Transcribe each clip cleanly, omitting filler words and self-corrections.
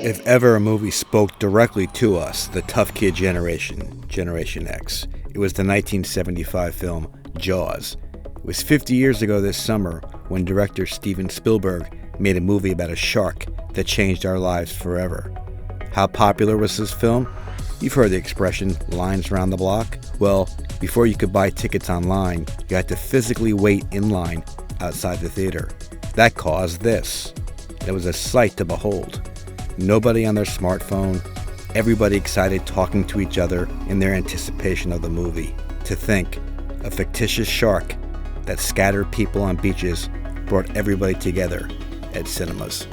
If ever a movie spoke directly to us, the tough kid generation, Generation X, it was the 1975 film Jaws. It was 50 years ago this summer when director Steven Spielberg made a movie about a shark that changed our lives forever. How popular was this film? You've heard the expression, lines around the block. Well, before you could buy tickets online, you had to physically wait in line outside the theater. That caused this. It was a sight to behold. Nobody on their smartphone, everybody excited talking to each other in their anticipation of the movie. To think, a fictitious shark that scattered people on beaches brought everybody together at cinemas.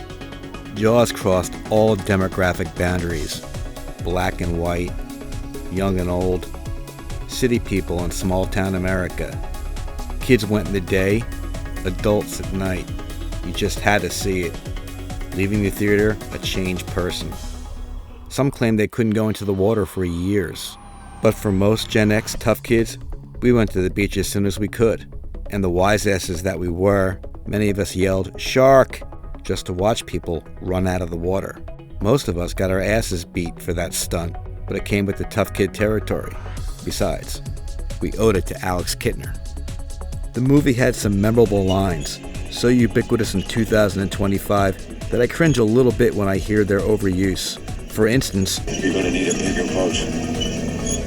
Jaws crossed all demographic boundaries, black and white, young and old, city people in small town America. Kids went in the day, adults at night. You just had to see it. Leaving the theater a changed person. Some claim they couldn't go into the water for years. But for most Gen X tough kids, we went to the beach as soon as we could. And the wise asses that we were, many of us yelled, "Shark!" just to watch people run out of the water. Most of us got our asses beat for that stunt, but it came with the tough kid territory. Besides, we owed it to Alex Kittner. The movie had some memorable lines, so ubiquitous in 2025 that I cringe a little bit when I hear their overuse. For instance, "You're gonna need a bigger boat."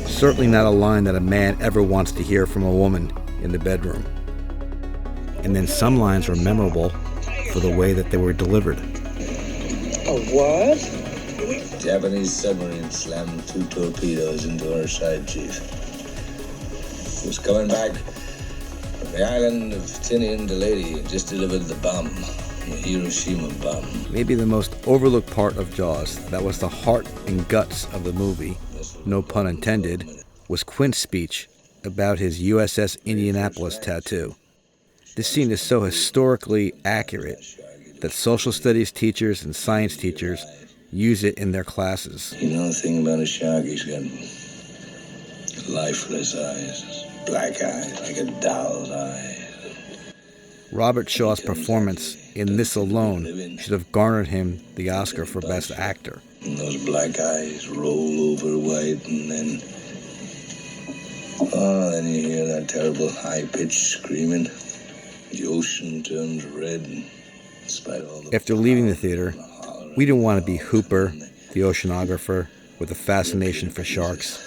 Certainly not a line that a man ever wants to hear from a woman in the bedroom. And then some lines were memorable for the way that they were delivered. A what? Japanese submarine slammed 2 torpedoes into our side, Chief. He was coming back from the island of Tinian to Lady and just delivered the bomb. The Hiroshima bomb. Maybe the most overlooked part of Jaws, that was the heart and guts of the movie, no pun intended, was Quint's speech about his USS Indianapolis tattoo. This scene is so historically accurate that social studies teachers and science teachers use it in their classes. You know the thing about a shark? He's got lifeless eyes, black eyes, like a doll's eyes. Robert Shaw's performance in this alone should have garnered him the Oscar for Best Actor. And those black eyes roll over white, and then you hear that terrible high-pitched screaming. The ocean turns red. In spite of all the After leaving the theater, we didn't want to be Hooper, the oceanographer, with a fascination for sharks.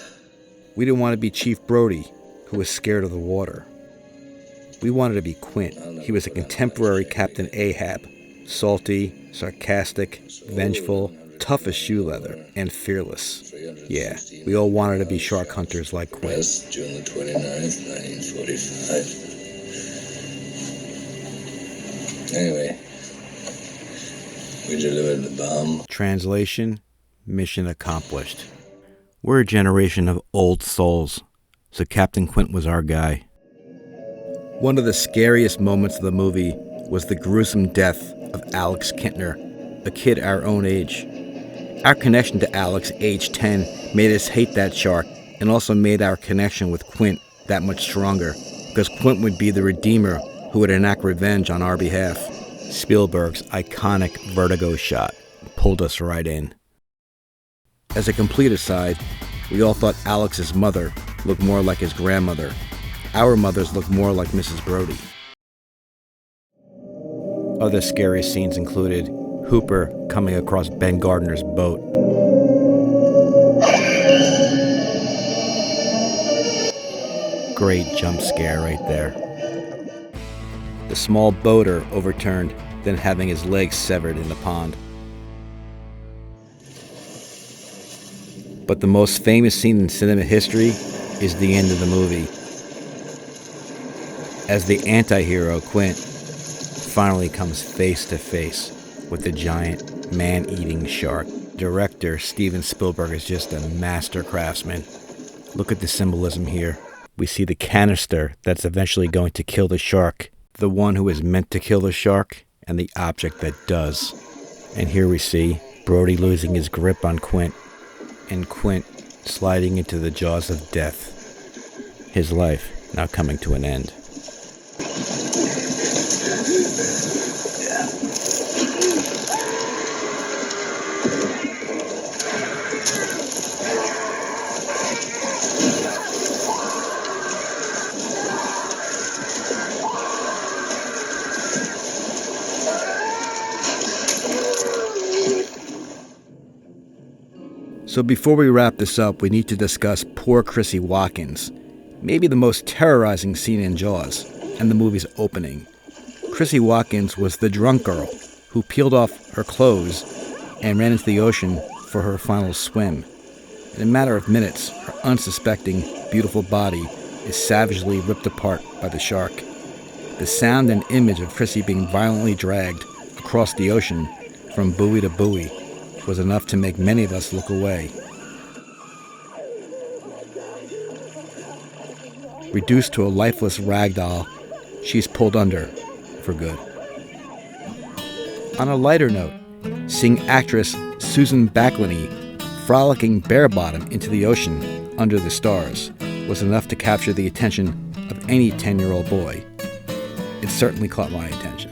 We didn't want to be Chief Brody, who was scared of the water. We wanted to be Quint. He was a contemporary Captain Ahab, salty, sarcastic, vengeful, tough as shoe leather, and fearless. Yeah, we all wanted to be shark hunters like Quint. June the 29th, 1945. Anyway, we delivered the bomb. Translation, mission accomplished. We're a generation of old souls, so Captain Quint was our guy. One of the scariest moments of the movie was the gruesome death of Alex Kittner, a kid our own age. Our connection to Alex, age 10, made us hate that shark and also made our connection with Quint that much stronger, because Quint would be the redeemer who would enact revenge on our behalf. Spielberg's iconic vertigo shot pulled us right in. As a complete aside, we all thought Alex's mother looked more like his grandmother. Our mothers looked more like Mrs. Brody. Other scary scenes included Hooper coming across Ben Gardner's boat. Great jump scare right there. The small boater overturned, then having his legs severed in the pond. But the most famous scene in cinema history is the end of the movie. As the anti-hero, Quint, finally comes face to face with the giant man-eating shark. Director Steven Spielberg is just a master craftsman. Look at the symbolism here. We see the canister that's eventually going to kill the shark, the one who is meant to kill the shark, and the object that does. And here we see Brody losing his grip on Quint, and Quint sliding into the jaws of death. His life now coming to an end. So before we wrap this up, we need to discuss poor Chrissy Watkins, maybe the most terrorizing scene in Jaws, and the movie's opening. Chrissy Watkins was the drunk girl who peeled off her clothes and ran into the ocean for her final swim. In a matter of minutes, her unsuspecting, beautiful body is savagely ripped apart by the shark. The sound and image of Chrissy being violently dragged across the ocean from buoy to buoy was enough to make many of us look away. Reduced to a lifeless rag doll, she's pulled under for good. On a lighter note, seeing actress Susan Backlany frolicking bare-bottom into the ocean under the stars was enough to capture the attention of any 10-year-old boy. It certainly caught my attention.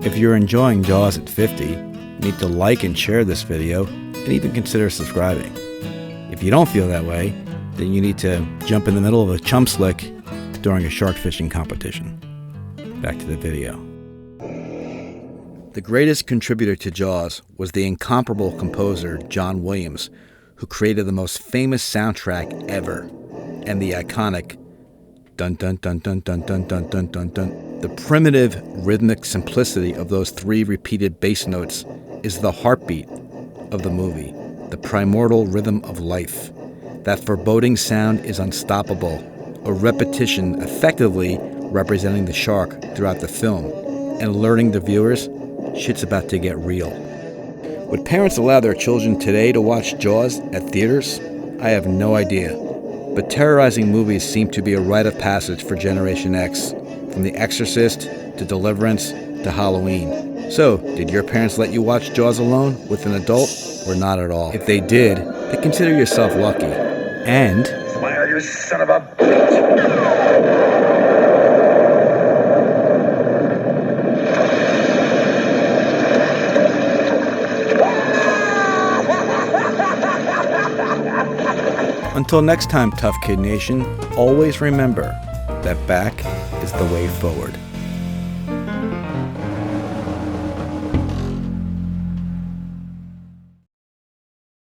If you're enjoying Jaws at 50, you need to like and share this video and even consider subscribing. If you don't feel that way, then you need to jump in the middle of a chum slick during a shark fishing competition. Back to the video. The greatest contributor to Jaws was the incomparable composer John Williams, who created the most famous soundtrack ever, and the iconic dun dun dun dun dun dun dun dun dun dun. The primitive rhythmic simplicity of those three repeated bass notes is the heartbeat of the movie, the primordial rhythm of life. That foreboding sound is unstoppable, a repetition effectively representing the shark throughout the film and alerting the viewers shit's about to get real. Would parents allow their children today to watch Jaws at theaters? I have no idea. But terrorizing movies seem to be a rite of passage for Generation X, from The Exorcist to Deliverance to Halloween. So, did your parents let you watch Jaws alone with an adult, or not at all? If they did, then consider yourself lucky. And... Smile, you son of a bitch! Until next time, Tough Kid Nation, always remember that back is the way forward.